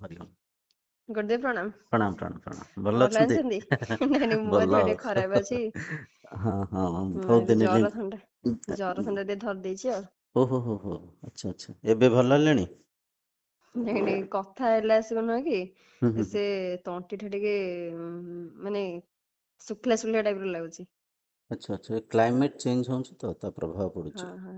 ହରି ଓମ୍। ଗୁରୁଦେବ ପ୍ରଣାମ। ପ୍ରଣାମ ପ୍ରଣାମ ପ୍ରଣାମ। ଭଲ ଭଲ ଅଛନ୍ତି? ଅଛନ୍ତି? ନାଇଁ ନାଇଁ ମୋ ଭଲ ଦେହ ଆଉ। ଟିକେ ଖରାପ ଅଛି। ହଁ ହଁ ବହୁତ ଆଜି ଦିନ ଜର ଥଣ୍ଡା ହେଲାଣି। ଟିକେ ଧରି ଦେଇଛି ଆଉ। ଓହୋ ହୋ ହୋ, ଆଚ୍ଛା ଆଚ୍ଛା, ଏବେ ଭଲ ହେଲେଣି? ନାଇଁ ନାଇଁ କଥା ହେଲା ଆସିବ ନୁହଁ ହୁଁ କି ହୁଁ ହୁଁ। ସେ ତଣ୍ଟି ଟା ଟିକେ ମାନେ ଶୁଖିଲା ଶୁଖିଲା ଟାଇପ ର ଲାଗୁଛି। ଆଚ୍ଛା ଆଚ୍ଛା, ଏ କ୍ଲାଇମେଟ୍ ଚେଞ୍ଜ ହେଉଛି ତ ତା ପ୍ରଭାବ ହଁ ପଡ଼ୁଛି। ହଁ।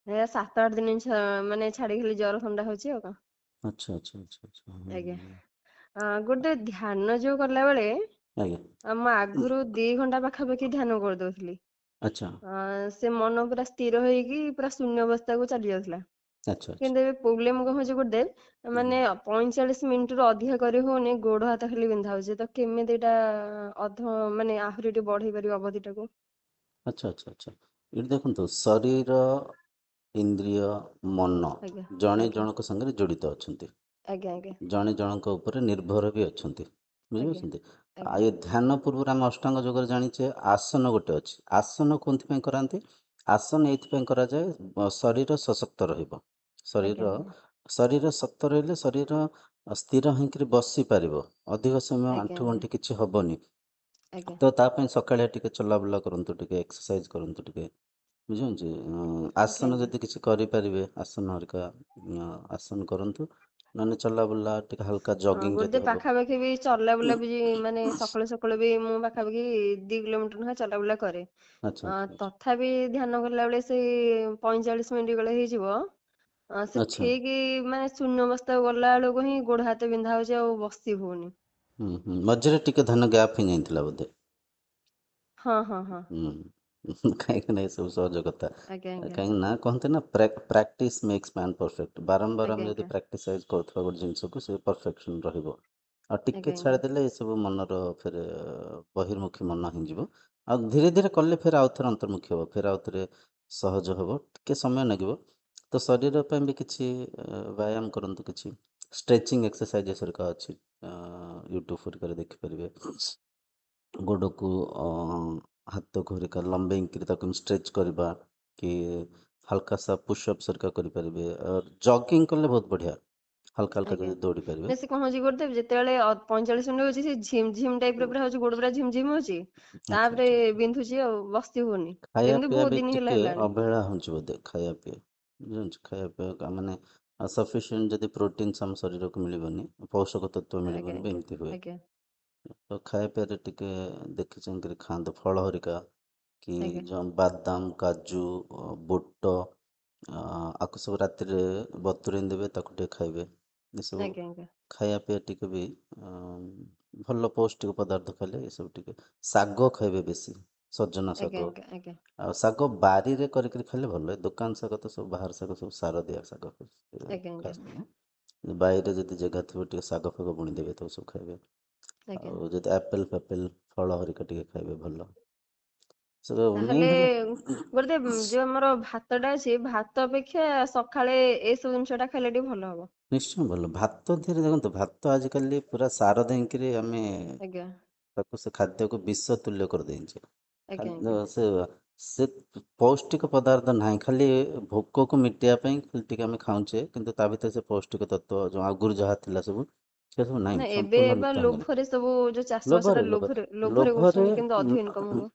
ଏ 7-8 ଦିନ ମାନେ ଛାଡି ଖାଲି ଜର ଥଣ୍ଡା ହଉଛି ଆଉ କଣ। ଆଚ୍ଛା ଆଚ୍ଛା ଆଚ୍ଛା ଆଚ୍ଛା, ହଁ ଆଜ୍ଞା। ହଁ। ଗୋଟେ ଧ୍ୟାନ ଯୋଉ କଲା ବେଳେ ଆଜ୍ଞା। ମୁଁ ଆଗରୁ 2 ଘଣ୍ଟା ପାଖାପାଖି ଧ୍ୟାନ କରିଦଉଥିଲି। ଆଚ୍ଛା ସେ ମନ ପୁରା ସ୍ଥିର ହେଇକି ପୁରା ଶୂନ୍ୟ ଅବସ୍ଥାକୁ ଚାଲି ଯାଉଥିଲା। ଆଚ୍ଛା ଆଚ୍ଛା। କିନ୍ତୁ ଏବେ ପ୍ରୋବ୍ଲେମ କଣ ହଉଛି ଗୁରୁଦେବ, ହୁଁ। ମାନେ 45 ମିନିଟରୁ ଅଧିକ କରି ହଉନି, ଗୋଡ ହାତ ଖାଲି ବିନ୍ଧା ହଉଛି। ତ କେମିତି ଏଇଟା ମାନେ ଆହୁରି ଟିକେ ବଢେଇ ପାରିବ ଅବଧି ଟାକୁ? ଆଚ୍ଛା ଆଚ୍ଛା ଆଚ୍ଛା, ଏଠି ଦେଖନ୍ତୁ ଶରୀର, ଇନ୍ଦ୍ରିୟ, ମନ ଆଜ୍ଞା ଜଣେ ଆଜ୍ଞା ଜଣଙ୍କ ସାଙ୍ଗରେ ଜଡ଼ିତ ଅଛନ୍ତି। ଆଜ୍ଞା ଆଜ୍ଞା ଜଣେ ଜଣଙ୍କ ଉପରେ ନିର୍ଭର ବି ଅଛନ୍ତି, ଆଜ୍ଞା ବୁଝିପାରୁଛନ୍ତି? ଆଜ୍ଞା ଆଉ ଏ ଧ୍ୟାନ ପୂର୍ବରୁ ଆମେ ଅଷ୍ଟାଙ୍ଗ ଯୋଗରେ ଜାଣିଛେ ଆସନ ଗୋଟେ ଅଛି। ଆସନ କୋଉଥିପାଇଁ କରାନ୍ତି? ଆସନ ଏଇଥିପାଇଁ କରାଯାଏ ଶରୀର ସଶକ୍ତ ରହିବ। ଆଜ୍ଞା ଶରୀର ଶରୀର ଶକ୍ତ ରହିଲେ ଶରୀର ସ୍ଥିର ହେଇକିରି ବସି ପାରିବ। ଅଧିକ ସମୟ ଆଜ୍ଞା ଆଣ୍ଠୁ ଆଜ୍ଞା ଗଣ୍ଠି କିଛି ହବନି। ଆଜ୍ଞା ତ ତା ପାଇଁ ସକାଳେ ଟିକେ ଚଲାବୁଲା କରନ୍ତୁ, ଟିକେ ଏକ୍ସରସାଇଜ କରନ୍ତୁ ଟିକେ, ବୁଝିପାରୁଛି? ଆଜ୍ଞା ଆସନ ଆଜ୍ଞା। ଯଦି କିଛି କରିପାରିବେ, ଆସନ ହେରିକା ଆସନ କରନ୍ତୁ। ନହେଲେ ଚଲାବୁଲା ଟିକେ ହାଲକା ଜଗିଙ୍ଗ ଗୋଟେ ଯଦି ହବ। ପାଖାପାଖି ବି ଚଲାବୁଲା ବି ମାନେ ସକାଳୁ ସକାଳୁ ବି ମୁଁ ପାଖାପାଖି 2 କିଲୋମିଟର ଲେଖା ଚଲାବୁଲା କରେ। ଆଚ୍ଛା ଆଚ୍ଛା ଆଚ୍ଛା ତଥାପି ଧ୍ୟାନ କଲା ବେଳେ ସେଇ 45 ମିନିଟ୍ ବେଳେ ହେଇଯିବ। ସେ ଆଚ୍ଛା। ଠିକ ମାନେ ଶୂନ୍ୟ ଅବସ୍ଥାକୁ ଗଲା ବେଳକୁ ହିଁ ଗୋଡ ହାତ ବିନ୍ଧା ହଉଛି, ଆଉ ବସି ହଉନି। ହୁଁ ହୁଁ, ମଝିରେ ଟିକେ ଧ୍ୟାନ ଗ୍ୟାପ୍ ହେଇଯାଇଥିଲା ବୋଧେ? ହଁ ହଁ ହଁ। କାହିଁକି ନା ଏ ସବୁ ସହଜ କଥା। ଆଜ୍ଞା ଆଜ୍ଞା କାହିଁକି ନା କହନ୍ତି ନା ପ୍ରାକ୍ଟିସ୍ ମେକ୍ସ ମ୍ୟାନ୍ ପରଫେକ୍ଟ। ବାରମ୍ବାର ଆଜ୍ଞା ଆମେ ଯଦି ଆଜ୍ଞା ପ୍ରାକ୍ଟିସାଇଜ କରୁଥିବା ଗୋଟେ ଜିନିଷକୁ, ସେ ପରଫେକ୍ସନ ରହିବ। ଆଉ ଟିକେ ଆଜ୍ଞା ଆଜ୍ଞା ଛାଡ଼ିଦେଲେ ଏସବୁ ମନର ଫେରେ ବହିର୍ମୁଖୀ ମନ ହେଇଯିବ। ଆଉ ଧୀରେ ଧୀରେ କଲେ ଫେର ଆଉଥରେ ଅନ୍ତର୍ମୁଖୀ ହେବ, ଫେର ଆଉଥରେ ସହଜ ହେବ, ଟିକେ ସମୟ ଲାଗିବ। ତ ଶରୀର ପାଇଁ ବି କିଛି ବ୍ୟାୟାମ କରନ୍ତୁ, କିଛି ଷ୍ଟ୍ରେଚିଂ ଏକ୍ସରସାଇଜେସ୍ ହେରିକା ଅଛି, ୟୁଟ୍ୟୁବ୍ ହେରିକାରେ ଦେଖିପାରିବେ। ଗୋଡ଼କୁ ହାତକୁ ହେରିକା ଲମ୍ବେଇକିରି ତାକୁ ଷ୍ଟ୍ରେଚ୍ କରିବା, କି ହାଲକା ସା ପୁଷଅପ୍ସ ହେରିକା କରିପାରିବେ। ଜଗିଙ୍ଗ କଲେ ବହୁତ ବଢ଼ିଆ, ହାଲକା ହାଲକା ଆଜ୍ଞା। ଯଦି ଦୌଡ଼ି ପାରିବେ। ନା ସେ କଣ ହଉଛି ଗୁରୁଦେବ, ଯେତେବେଳେ 45 ମିନିଟ୍ ହଉଛି, ସେ ଝିମ୍ ଝିମ୍ ଟାଇପ ର ପୁରା ହଉଛି, ଗୋଡ ପୁରା ଝିମ୍ ଝିମ୍ ହଉଛି। ଆଚ୍ଛା ତାପରେ ଆଚ୍ଛା। ବିନ୍ଧୁଛି ଆଉ ବସି ହଉନି। ଖାଇବା ଏମିତି ପିଇବା ବହୁତ ବି ଦିନ ହେଲା ଟିକେ ହେଲାଣି। ଅବହେଳା ହେଉଛି ବୋଧେ, ଖାଇବା ପିଇବା ବୁଝୁଛି? ଖାଇବା ପିଇବା ମାନେ ସଫିସିଏଣ୍ଟ ଯଦି ପ୍ରୋଟିନ୍ସ ଆମ ଶରୀରକୁ ମିଳିବନି, ପୋଷକ ତତ୍ଵ ଆଜ୍ଞା ମିଳିବନି ବି ଆଜ୍ଞା ଏମିତି ହୁଏ। ଆଜ୍ଞା ତ ଖାଇବା ପିଇବାରେ ଟିକେ ଦେଖି ଚାହିଁକରି ଖାଆନ୍ତୁ, ଫଳ ହେରିକା କି ଆଜ୍ଞା ଯେଉଁ ବାଦାମ, କାଜୁ, ବୁଟ, ଆକୁ ସବୁ ରାତିରେ ବତୁରେଇ ଦେବେ, ତାକୁ ଟିକେ ଖାଇବେ। ଏସବୁ ଆଜ୍ଞା ଆଜ୍ଞା ଖାଇବା ପିଇବା ଟିକେ ବି ଭଲ ପୌଷ୍ଟିକ ପଦାର୍ଥ ଖାଇଲେ ଏସବୁ ଟିକେ। ଶାଗ ଖାଇବେ ବେଶୀ, ସଜନା ଆଜ୍ଞା ଶାଗ। ଆଜ୍ଞା ଆଜ୍ଞା ଆଉ ଶାଗ ବାରିରେ କରିକିରି ଖାଇଲେ ଭଲ। ଏ ଦୋକାନ ଶାଗ ତ ସବୁ ବାହାର ଶାଗ, ସବୁ ସାର ଦିଆ ଶାଗ। ଆଜ୍ଞା ଆଜ୍ଞା ଖାସ୍ ନୁହଁ। ବାଇରେ ଯଦି ଜାଗା ଥିବ ଟିକେ ଶାଗ ଫାଗ ବୁଣିଦେବେ, ତାକୁ ସବୁ ଖାଇବେ। ଆଜ୍ଞା। ଆଉ ଯଦି ଆପେଲ୍ ଫାପେଲ୍ ଫଳ ହେରିକା ଟିକେ ଖାଇବେ, ଭଲ। ସେ ତାହେଲେ ମେନ୍ ହେଲା ଗୋଟେ ଯୋଉ ଆମର ଭାତ ଟା ଅଛି, ଭାତ ଅପେକ୍ଷା ସକାଳେ ଏସବୁ ଜିନିଷ ଟା ଖାଇଲେ ଟିକେ ଭଲ ହବ। ନିଶ୍ଚୟ ଭଲ। ଭାତ ଧିରେ ଦେଖନ୍ତୁ, ଭାତ ଆଜିକାଲି ପୁରା ସାର ଦେଇକିରି ଆମେ ଆଜ୍ଞା ତାକୁ ସେ ଖାଦ୍ୟକୁ ବିଷ ତୁଲ୍ୟ କରିଦେଇଛେ। ଆଜ୍ଞା ଖାଦ୍ୟ ଆଜ୍ଞା ସେ ପୌଷ୍ଟିକ ପଦାର୍ଥ ନାହିଁ, ଖାଲି ଭୋକକୁ ମିଟିବା ପାଇଁ ଖାଲି ଟିକେ ଆମେ ଖାଉଛେ, କିନ୍ତୁ ତା ଭିତରେ ସେ ପୌଷ୍ଟିକ ତତ୍ଵ ଯେଉଁ ଆଗରୁ ଯାହା ଥିଲା ସବୁ, ସେ ସବୁ ନାହିଁ, ନା ଏବେ ସମ୍ପୂର୍ଣ୍ଣ ବା ମିଥ୍ୟା ହେଇଗଲା। ଲୋଭରେ ସବୁ ଯୋଉ ଚାଷ ବାସଟା ଲୋଭରେ ଲୋଭରେ ଲୋଭରେ ଲୋଭରେ କରୁଛନ୍ତି କିନ୍ତୁ ଅଧିକ ଇନକମ ହବ।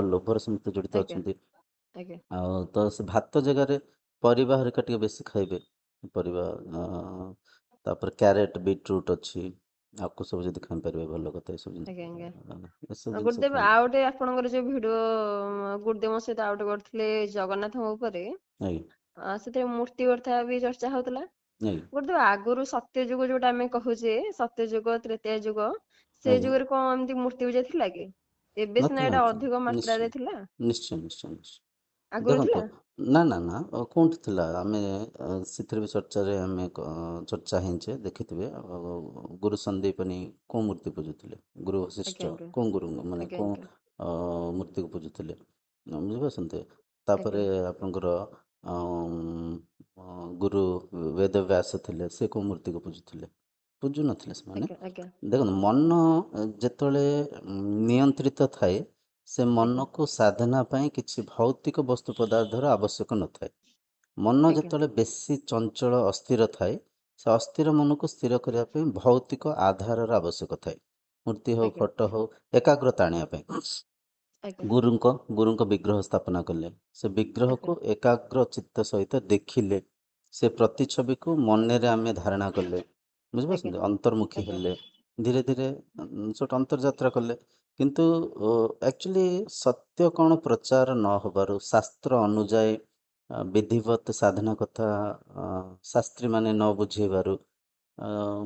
ଲୋଭରେ ସମସ୍ତେ ଜଡ଼ିତ ଆଜ୍ଞା ଅଛନ୍ତି। ଆଜ୍ଞା ଆଉ ତ ସେ ଭାତ ଜାଗାରେ ପରିବା ହେରିକା ଟିକେ ବେଶୀ ଖାଇବେ। ପରିବା ତାପରେ କ୍ୟାରେଟ୍, ବିଟରୁଟ୍ ଅଛି, ଆକୁ ସବୁ ଯଦି ଖାଇପାରିବେ ଭଲ କଥା। ଏସବୁ ଆଜ୍ଞା ଆଜ୍ଞା। ଜିନିଷ ଏସବୁ ଜିନିଷ ଗୁରୁଦେବ ଖାଆନ୍ତୁ। ଆଉ ଗୋଟେ ଆପଣଙ୍କର ଯୋଉ ଭିଡିଓ ଗୁରୁଦେବଙ୍କ ସହିତ ଆଉ ଗୋଟେ କରିଥିଲେ ଜଗନ୍ନାଥଙ୍କ ଉପରେ, ଆଜ୍ଞା ସେଥିରେ ମୂର୍ତ୍ତି କଥା ବି ଚର୍ଚ୍ଚା ହଉଥିଲା। ଆଜ୍ଞା ଗୁରୁଦେବ ଆଗରୁ ସତ୍ୟ ଯୁଗ ଯୋଉଟା ଆମେ କହୁଛେ, ସତ୍ୟ ଯୁଗ, ତ୍ରେତୟା ଯୁଗ, ସେ ଆଜ୍ଞା ଯୁଗରେ କଣ ଏମିତି ମୂର୍ତ୍ତି ପୂଜା ଥିଲା କି? ଏବେ ସିନା ନଥିଲା ଏଇଟା ନଥିଲା ଅଧିକ ନିଶ୍ଚୟ ମାତ୍ରାରେ ଥିଲା। ନିଶ୍ଚୟ ନିଶ୍ଚୟ ନିଶ୍ଚୟ। ଆଗରୁ ଦେଖନ୍ତୁ, ଥିଲା? ନା ନା ନା, କୋଉଠି ଥିଲା? ଆମେ ସେଥିରେ ବି ଚର୍ଚ୍ଚାରେ ଆମେ ଚର୍ଚ୍ଚା ହେଇଛେ, ଦେଖିଥିବେ। ଗୁରୁ ସନ୍ଦୀପନୀ କୋଉ ମୂର୍ତ୍ତି ପୂଜୁଥିଲେ? ଗୁରୁ ଆଜ୍ଞା ବଶିଷ୍ଠ ଆଜ୍ଞା କୋଉ ଗୁରୁ ମାନେ ଆଜ୍ଞା କୋଉ ଆଜ୍ଞା ମୂର୍ତ୍ତିକୁ ପୂଜୁଥିଲେ, ବୁଝିପାରୁଛନ୍ତି? ଆଜ୍ଞା ତାପରେ ଆପଣଙ୍କର ଗୁରୁ ବେଦବ୍ୟାସ ଥିଲେ, ସେ କୋଉ ମୂର୍ତ୍ତିକୁ ପୂଜୁଥିଲେ? ପୂଜୁ ନଥିଲେ ସେମାନେ। ଆଜ୍ଞା ଆଜ୍ଞା ଦେଖନ୍ତୁ, ମନ ଯେତେବେଳେ ନିୟନ୍ତ୍ରିତ ଥାଏ, ସେ ଆଜ୍ଞା ମନକୁ ସାଧନା ପାଇଁ କିଛି ଭୌତିକ ବସ୍ତୁ ପଦାର୍ଥର ଆବଶ୍ୟକ ନଥାଏ। ମନ ଆଜ୍ଞା ଯେତେବେଳେ ବେଶୀ ଚଞ୍ଚଳ ଅସ୍ଥିର ଥାଏ, ସେ ଅସ୍ଥିର ମନକୁ ସ୍ଥିର କରିବା ପାଇଁ ଭୌତିକ ଆଧାରର ଆବଶ୍ୟକ ଥାଏ। ମୂର୍ତ୍ତି ହଉ, ଆଜ୍ଞା ଫଟୋ ହଉ, ଏକାଗ୍ରତା ଆଣିବା ପାଇଁ ଆଜ୍ଞା ଗୁରୁଙ୍କ ବିଗ୍ରହ ସ୍ଥାପନା କଲେ, ସେ ଆଜ୍ଞା ବିଗ୍ରହକୁ ଏକାଗ୍ର ଚିତ୍ତ ସହିତ ଦେଖିଲେ, ସେ ପ୍ରତିଛବିକୁ ମନରେ ଆମେ ଧାରଣା କଲେ, ଆଜ୍ଞା ବୁଝିପାରୁଛନ୍ତି, ଅନ୍ତର୍ମୁଖୀ ଆଜ୍ଞା ହେଲେ, ଧୀରେ ଧୀରେ ସେଟା ଅନ୍ତର୍ଯାତ୍ରା କଲେ। କିନ୍ତୁ ଆକ୍ଚୁଆଲି ସତ୍ୟ କ'ଣ ପ୍ରଚାର ନ ହେବାରୁ, ଶାସ୍ତ୍ର ଅନୁଯାୟୀ ବିଧିବତ ସାଧନା କଥା ଶାସ୍ତ୍ରୀ ମାନେ ନ ବୁଝେଇବାରୁ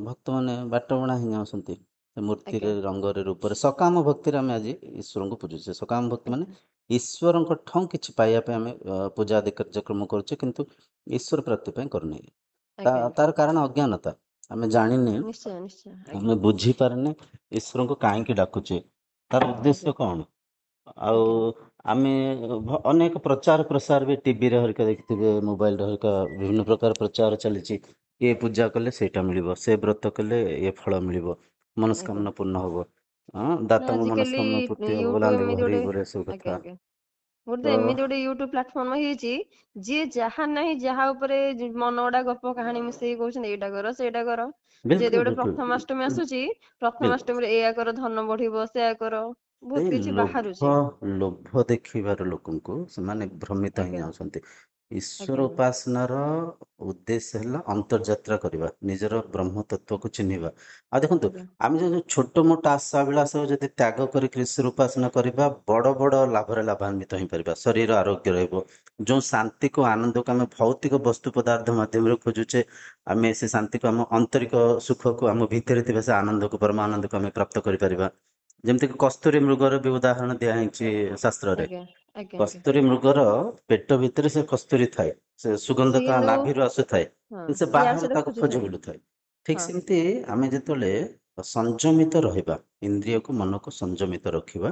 ଭକ୍ତମାନେ ବାଟବଣା ହେଇଯାଉଛନ୍ତି। ସେ ଆଜ୍ଞା ମୂର୍ତ୍ତିରେ, ରଙ୍ଗରେ, ରୂପରେ, ସକାମ ଭକ୍ତିରେ ଆମେ ଆଜି ଈଶ୍ୱରଙ୍କୁ ପୂଜୁଛେ। ସକାମ ଭକ୍ତି ମାନେ ଆଜ୍ଞା ଈଶ୍ୱରଙ୍କ ଠୁ କିଛି ପାଇବା ପାଇଁ ଆମେ ପୂଜା ଆଦି କାର୍ଯ୍ୟକ୍ରମ କରୁଛେ, କିନ୍ତୁ ଈଶ୍ୱର ପ୍ରାପ୍ତି ପାଇଁ କରୁନେ। ଆଜ୍ଞା ତାର କାରଣ ଅଜ୍ଞାନତା। ଆମେ ଜାଣିନେ, ନିଶ୍ଚୟ ନିଶ୍ଚୟ ଆଜ୍ଞା ଆମେ ବୁଝିପାରୁନେ ଈଶ୍ୱରଙ୍କୁ କାହିଁକି ଡାକୁଛେ, ତାର ଆଜ୍ଞା ଉଦ୍ଦେଶ୍ୟ କ'ଣ। ଆଉ ଆଜ୍ଞା ଆମେ ଅନେକ ପ୍ରଚାର ପ୍ରସାର ବି ଟିଭିରେ ହରିକା ଦେଖିଥିବେ, ମୋବାଇଲରେ ହରିକା ବିଭିନ୍ନ ପ୍ରକାର ପ୍ରଚାର ଚାଲିଛି। ଏ ପୂଜା କଲେ ସେଇଟା ମିଳିବ, ସେ ବ୍ରତ କଲେ ଏ ଫଳ ମିଳିବ, ଆଜ୍ଞା ମନସ୍କାମନା ପୂର୍ଣ୍ଣ ହବ। ହଁ, ନା ଦାତାଙ୍କ ଆଜିକାଲି ମନସ୍କାମନା ପୂର୍ତ୍ତି ହବ, ୟୁଟ୍ୟୁବ ରାନ୍ଧିବ ଏମିତି ଗୋଟେ ହରିବ, ଏସବୁ ଆଜ୍ଞା କଥା। ଆଜ୍ଞା ଗୋଟେ ତ ତ ଏମିତି ଗୋଟେ ୟୁଟ୍ୟୁବ ପ୍ଲାଟଫର୍ମ ହେଇଛି, ଯିଏ ଯାହା ନାହିଁ ଯାହା ଉପରେ ମନ ଗଡା ଗପ କାହାଣୀ ମିଶେଇକି କହୁଛନ୍ତି ଏଇଟା କର ସେଇଟା କର। ଯଦି ବିଲକୁଲ ଗୋଟେ ବିଲକୁଲ ପ୍ରଥମାଷ୍ଟମୀ ଆସୁଛି, ବିଲକୁଲ ପ୍ରଥମାଷ୍ଟମୀରେ ଏଇଆ କର ଧନ ବଢିବ, ସେୟା କର, ଏଇ ବହୁତ କିଛି ଲୋଭ ବାହାରୁଛି। ଲୋଭ ଦେଖିବାର ଲୋକଙ୍କୁ ସେମାନେ ଭ୍ରମିତ ଆଜ୍ଞା ହେଇଯାଉଛନ୍ତି। ଆଜ୍ଞା ଈଶ୍ୱର ଉପାସନାର ଉଦ୍ଦେଶ୍ୟ ହେଲା ଅନ୍ତର୍ଯାତ୍ରା କରିବା, ନିଜର ବ୍ରହ୍ମ ତତ୍ଵକୁ ଚିହ୍ନିବା। ଆଉ ଦେଖନ୍ତୁ, ଆଜ୍ଞା ଆମେ ଯଦି ଛୋଟ ମୋଟ ଆଶାଭିଳାଷ ଯଦି ତ୍ୟାଗ କରିକି ଈଶ୍ୱର ଉପାସନା କରିବା, ବଡ଼ ବଡ଼ ଲାଭରେ ଲାଭାନ୍ୱିତ ହେଇପାରିବା। ଶରୀର ଆରୋଗ୍ୟ ରହିବ। ଯେଉଁ ଶାନ୍ତିକୁ, ଆନନ୍ଦକୁ ଆମେ ଭୌତିକ ବସ୍ତୁ ପଦାର୍ଥ ମାଧ୍ୟମରେ ଖୋଜୁଛେ, ଆମେ ସେ ଶାନ୍ତିକୁ, ଆମ ଆନ୍ତରିକ ସୁଖକୁ, ଆମ ଭିତରେ ଥିବା ସେ ଆନନ୍ଦକୁ, ପରମ ଆନନ୍ଦକୁ ଆମେ ପ୍ରାପ୍ତ କରିପାରିବା। ଯେମିତିକି କସ୍ତୁରୀ ମୃଗର ବି ଉଦାହରଣ ଦିଆହେଇଛି ଶାସ୍ତ୍ରରେ। ଆଜ୍ଞା ଆଜ୍ଞା ଆଜ୍ଞା କସ୍ତୁରୀ ମୃଗର ପେଟ ଭିତରେ ସେ କସ୍ତୁରୀ ଥାଏ, ସେ ସୁଗନ୍ଧ ସେ ତା କିନ୍ତୁ ନାଭିରୁ ଆସୁଥାଏ, ହଁ କିନ୍ତୁ ସେ ଇଆଡେ ବାହାରେ ସିଆଡେ ତାକୁ ଖୋଜି ଖୋଜୁଥାଏ। ବୁଲୁଥାଏ। ଠିକ୍ ହଁ ସେମିତି ଆମେ ଯେତେବେଳେ ସଂଯମିତ ରହିବା, ଇନ୍ଦ୍ରିୟକୁ, ମନକୁ ସଂଯମିତ ରଖିବା,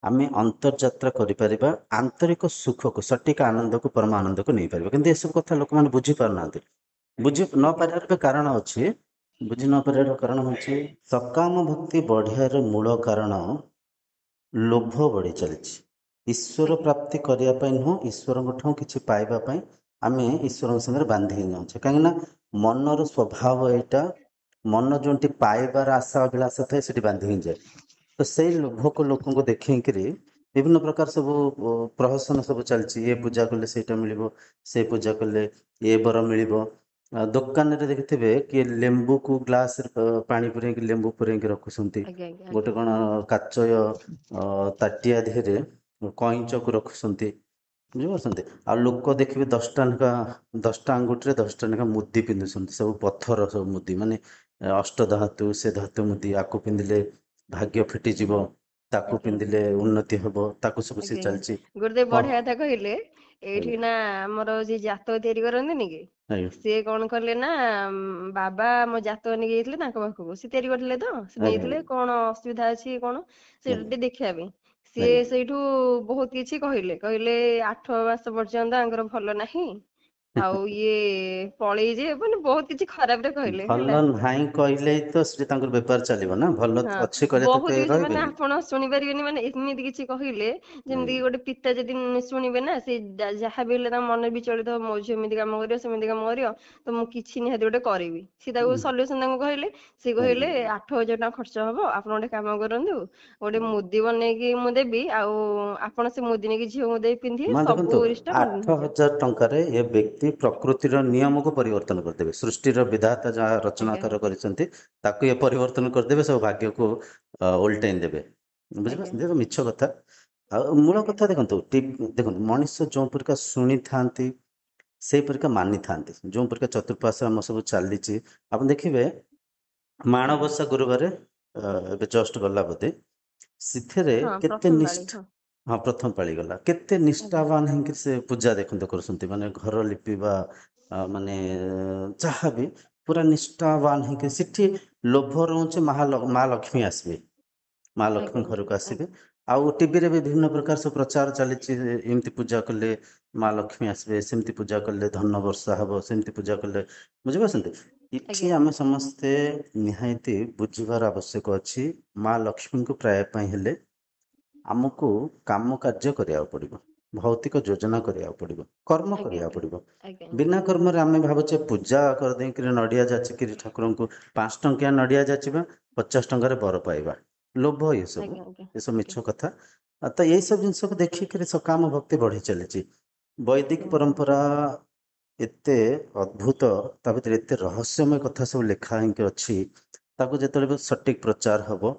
ଆମେ ଅନ୍ତର୍ଯାତ୍ରା କରିପାରିବା, ଆନ୍ତରିକ ସୁଖକୁ, ସଠିକ ଆନନ୍ଦକୁ, ପରମ ଆନନ୍ଦକୁ ନେଇପାରିବା। କିନ୍ତୁ ଏସବୁ କଥା ଲୋକମାନେ ବୁଝି ପାରୁନାହାନ୍ତି। ବୁଝି ନ ଆଜ୍ଞା ପାରିବାର ବି କାରଣ ଅଛି। ବୁଝି ନ ପାରିବାର କାରଣ ହେଉଛି, ସକାମ ଭକ୍ତି ବଢ଼ିବାର ମୂଳ କାରଣ ଲୋଭ ବଢ଼ି ଚାଲିଛି। ଈଶ୍ୱର ଆଜ୍ଞା ପ୍ରାପ୍ତି କରିବା ପାଇଁ ନୁହଁ, ଈଶ୍ୱରଙ୍କ ଠୁ କିଛି ପାଇବା ପାଇଁ ଆମେ ଈଶ୍ୱରଙ୍କ ସାଙ୍ଗରେ ବାନ୍ଧି ହେଇଯାଉଛେ। କାହିଁକିନା ମନର ସ୍ୱଭାବ ଏଇଟା, ମନ ଯେଉଁଠି ପାଇବାର ଆଶା ଅଭିଳାଷ ଥାଏ, ସେଠି ବାନ୍ଧି ହେଇଯାଏ। ତ ସେଇ ଲୋଭକୁ ଲୋକଙ୍କୁ ଦେଖେଇକିରି ବିଭିନ୍ନ ପ୍ରକାର ସବୁ ପ୍ରହସନ ସବୁ ଚାଲିଛି। ଏ ପୂଜା କଲେ ସେଇଟା ମିଳିବ, ସେ ପୂଜା କଲେ ଏ ବର ମିଳିବ। ଦୋକାନରେ ଦେଖିଥିବେ, କିଏ ଲେମ୍ବୁକୁ ଗ୍ଲାସରେ ପାଣି ପୁରେଇକି, ଲେମ୍ବୁ ପୁରେଇକି ରଖୁଛନ୍ତି। ଆଜ୍ଞା ଆଜ୍ଞା ଗୋଟେ ଆଜ୍ଞା କ'ଣ କାଚ ତାଟିଆ ଦେହରେ କଇଁଚକୁ ରଖୁଛନ୍ତି, ବୁଝିପାରୁଛନ୍ତି। ଆଉ ଲୋକ ଦେଖିବେ 10ଟା ଲେଖା, 10ଟା ଆଙ୍ଗୁଠିରେ 10ଟା ଲେଖା ମୁଦି ପିନ୍ଧୁଛନ୍ତି, ସବୁ ପଥର ସବୁ ମୁଦି, ମାନେ ଅଷ୍ଟ ଧାତୁ, ସେ ଧାତୁ ମୁଦି। ଆକୁ ପିନ୍ଧିଲେ ଭାଗ୍ୟ ଫିଟିଯିବ, ତାକୁ ଆଜ୍ଞା ପିନ୍ଧିଲେ ଉନ୍ନତି ହବ, ତାକୁ ସବୁ ସେ ଆଜ୍ଞା ଆଜ୍ଞା ଚାଲିଛି। ଗୋଟେ ହଁ, ବଢିଆ କଥା କହିଲେ। ଆଜ୍ଞା ଏଇଠି ନା ଆମର ଯିଏ ଜାତକ ତିଆରି କରନ୍ତିନି କି, ଆଜ୍ଞା ସିଏ କଣ କଲେ ନା, ବାବା ମୋ ଜାତକ ନେଇକି ଯାଇଥିଲେ ତାଙ୍କ ପାଖକୁ, ସେ ତିଆରି କରିଥିଲେ ତ, ସେ ଆଜ୍ଞା ନେଇଥିଲେ କଣ ଅସୁବିଧା ଅଛି କଣ ସେଇଟା ଆଜ୍ଞା ଟିକେ ଦେଖିବା ପାଇଁ। ସିଏ ଆଜ୍ଞା ସେଇଠୁ ବହୁତ କିଛି କହିଲେ, କହିଲେ 8 ମାସ ପର୍ଯ୍ୟନ୍ତ ଆଙ୍କର ଭଲ ନାହିଁ, ଆଉ ଇଏ ପଳେଇଯିବେ, ମାନେ ବହୁତ କିଛି ଖରାପରେ କହିଲେ ହେଲା। ଭଲ ନାହିଁ କହିଲେ ହିଁ ତ ସେଠି ତାଙ୍କର ବେପାର ଚାଲିବ ନା, ଭଲ ହଁ ଅଛି କହିଲେ ତ ବହୁତ କେହି କିଛି, ମାନେ ରହିବେନି। ଆପଣ ଶୁଣିପାରିବେନି, ମାନେ ଏମିତି କିଛି କହିଲେ, ଯେମିତି ଆଜ୍ଞା କି ଗୋଟେ ପିତା ଯଦି ଶୁଣିବେ ନା, ସେ ଯାହା ବି ହେଲେ ତାଙ୍କ ମନରେ ବିଚଳିତ ହବ, ମୋ ଝିଅ ଏମିତି କାମ କରିବ, ସେମିତି କାମ କରିବ, ତ ମୁଁ କିଛି ନିହାତି ଗୋଟେ କରିବି। ସିଏ ତାକୁ ସଲ୍ୟୁସନ ତାଙ୍କୁ କହିଲେ। ସିଏ ଆଜ୍ଞା କହିଲେ 8,000 ଟଙ୍କା ଖର୍ଚ୍ଚ ହବ, ଆପଣ ଗୋଟେ କାମ କରନ୍ତୁ, ଗୋଟେ ଆଜ୍ଞା। ମୁଦି ବନେଇକି ମୁଁ ଦେବି, ଆଉ ଆପଣ ସେ ମୁଦି ନେଇକି ଝିଅଙ୍କୁ ଦେଇ ପିନ୍ଧିବେ, ମା ସବୁ ଦେଖନ୍ତୁ, ରିଷ୍ଟ ଆଠ ହେଇଯିବ। ହଜାର ଟଙ୍କାରେ ଏ ବ୍ୟକ୍ତି ପ୍ରକୃତିର ନିୟମକୁ ପରିବର୍ତ୍ତନ କରିଦେବେ। ସୃଷ୍ଟିର ବିଧାତା ଯାହା ଆଜ୍ଞା ରଚନାକାର କରିଛନ୍ତି, ତାକୁ ଏ ପରିବର୍ତ୍ତନ କରିଦେବେ, ସବୁ ଭାଗ୍ୟକୁ ଓଲଟେଇ ଦେବେ। ଆଜ୍ଞା ବୁଝିପାରୁଛନ୍ତି, ଏ ମିଛ କଥା। ଆଉ ମୂଳ ଆଜ୍ଞା କଥା ଦେଖନ୍ତୁ, ଦେଖନ୍ତୁ, ମଣିଷ ଯେଉଁ ପରିକା ଶୁଣିଥାନ୍ତି, ସେଇ ପରିକା ମାନିଥାନ୍ତି। ଯେଉଁ ପରିକା ଚତୁଃପାର୍ଶ୍ୱ ଆମ ସବୁ ଚାଲିଛି, ଆପଣ ଦେଖିବେ ଆଜ୍ଞା ମାଣବସା ଗୁରୁବାରେ ଏବେ ଜଷ୍ଟ ଗଲା ବୋଧେ, ସେଥିରେ ହଁ କେତେ ପ୍ରଥମ ପାଳି ନିଷ୍ଠା, ହଁ ହଁ ପ୍ରଥମ ପାଳି ଗଲା, କେତେ ଆଜ୍ଞା ନିଷ୍ଠାବାନ ହେଇକି ସେ ପୂଜା ଦେଖନ୍ତୁ କରୁଛନ୍ତି। ମାନେ ଘର ଲିପିବା, ମାନେ ଯାହାବି, ପୁରା ନିଷ୍ଠାବାନ ହେଇକି ସେଠି ଲୋଭ ରହୁଛି ମା ଲକ୍ଷ୍ମୀ ଆସିବେ, ମା ଲକ୍ଷ୍ମୀ ଆଜ୍ଞା ଘରକୁ ଆସିବେ। ଆଜ୍ଞା ଆଉ ଟିଭିରେ ବି ବିଭିନ୍ନ ପ୍ରକାର ସବୁ ପ୍ରଚାର ଚାଲିଛି, ଏମିତି ପୂଜା କଲେ ମା ଲକ୍ଷ୍ମୀ ଆସିବେ, ସେମିତି ପୂଜା କଲେ ଧନ ବର୍ଷା ହବ, ସେମିତି ପୂଜା କଲେ, ବୁଝିପାରୁଛନ୍ତି। ଆଜ୍ଞା ଏଠି ଆମେ ସମସ୍ତେ ନିହାତି ବୁଝିବାର ଆବଶ୍ୟକ ଅଛି। ମା ଲକ୍ଷ୍ମୀଙ୍କୁ ପାଇବା ପାଇଁ ହେଲେ ଆମକୁ କାମ କାର୍ଯ୍ୟ କରିବାକୁ ପଡ଼ିବ। ଭୌତିକ ଯୋଜନା କରିବାକୁ ପଡ଼ିବ, କର୍ମ ଆଜ୍ଞା କରିବାକୁ ଆଜ୍ଞା ପଡ଼ିବ। ଆଜ୍ଞା ବିନା କର୍ମରେ ଆମେ ଭାବୁଛେ ପୂଜା କରିଦେଇକିରି ନଡ଼ିଆ ଯାଚିକିରି ଠାକୁରଙ୍କୁ 5 ଟଙ୍କିଆ ନଡ଼ିଆ ଯାଚିବା, 50 ଟଙ୍କାରେ ବର ପାଇବା। ଲୋଭ ଏସବୁ, ଆଜ୍ଞା ଆଜ୍ଞା ଏସବୁ ଆଜ୍ଞା ମିଛ କଥା। ତ ଏଇସବୁ ଜିନିଷକୁ ଦେଖିକିରି ସକାମ ଭକ୍ତି ବଢ଼ି ଚାଲିଛି। ବୈଦିକ ଆଜ୍ଞା ପରମ୍ପରା ଏତେ ଅଦ୍ଭୁତ, ତା ଭିତରେ ଏତେ ରହସ୍ୟମୟ କଥା ସବୁ ଲେଖା ହେଇକି ଅଛି। ତାକୁ ଯେତେବେଳେ ସଠିକ୍ ପ୍ରଚାର ହବ,